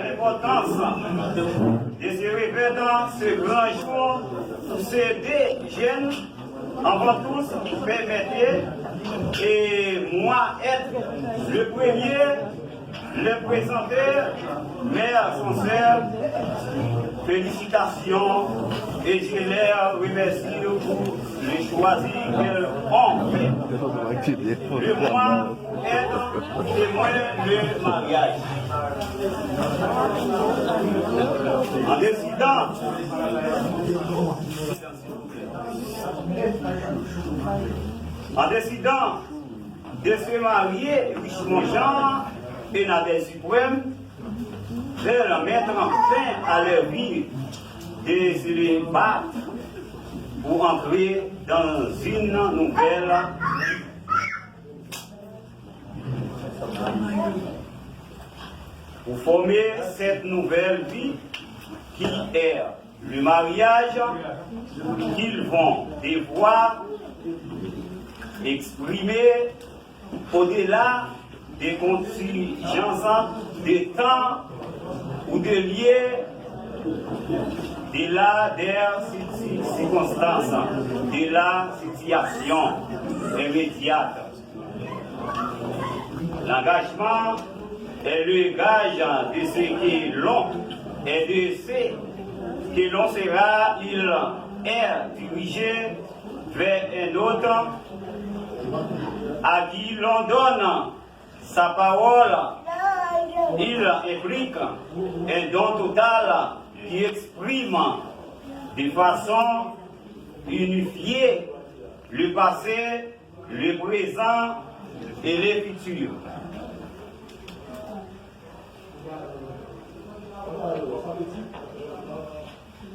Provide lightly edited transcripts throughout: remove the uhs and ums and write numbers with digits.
l'importance de se répéter ce grand jour, c'est des jeunes, avant tous, permettez, et moi être le premier, le présenter, mère sincère, félicitations, et je les remercie pour les choisir qu'elles ont fait. Le moi être témoin de mariage. En décidant de se marier richement Jean et Nadège suprême, de mettre fin à leur vie de célibat pour entrer dans une nouvelle vie. Pour former cette nouvelle vie qui est le mariage qu'ils vont devoir exprimer au-delà des contingences, des temps ou des lieux, de la des circonstances, de la situation immédiate. L'engagement est le gage de ce que l'on et de ce que l'on sera. Il est dirigé vers un autre à qui l'on donne sa parole. Il implique un don total qui exprime de façon unifiée le passé, le présent et le futur.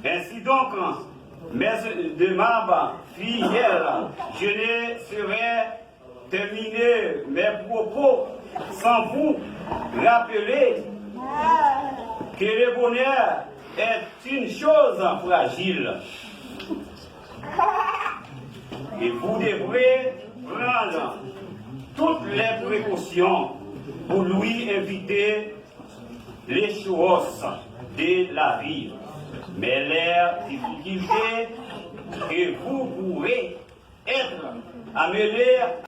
Ainsi donc, mes demandes fidèles, je ne saurais terminer mes propos sans vous rappeler que le bonheur est une chose fragile. Et vous devrez prendre toutes les précautions pour lui éviter les choses de la vie. Mais les difficultés que vous pourrez être amenés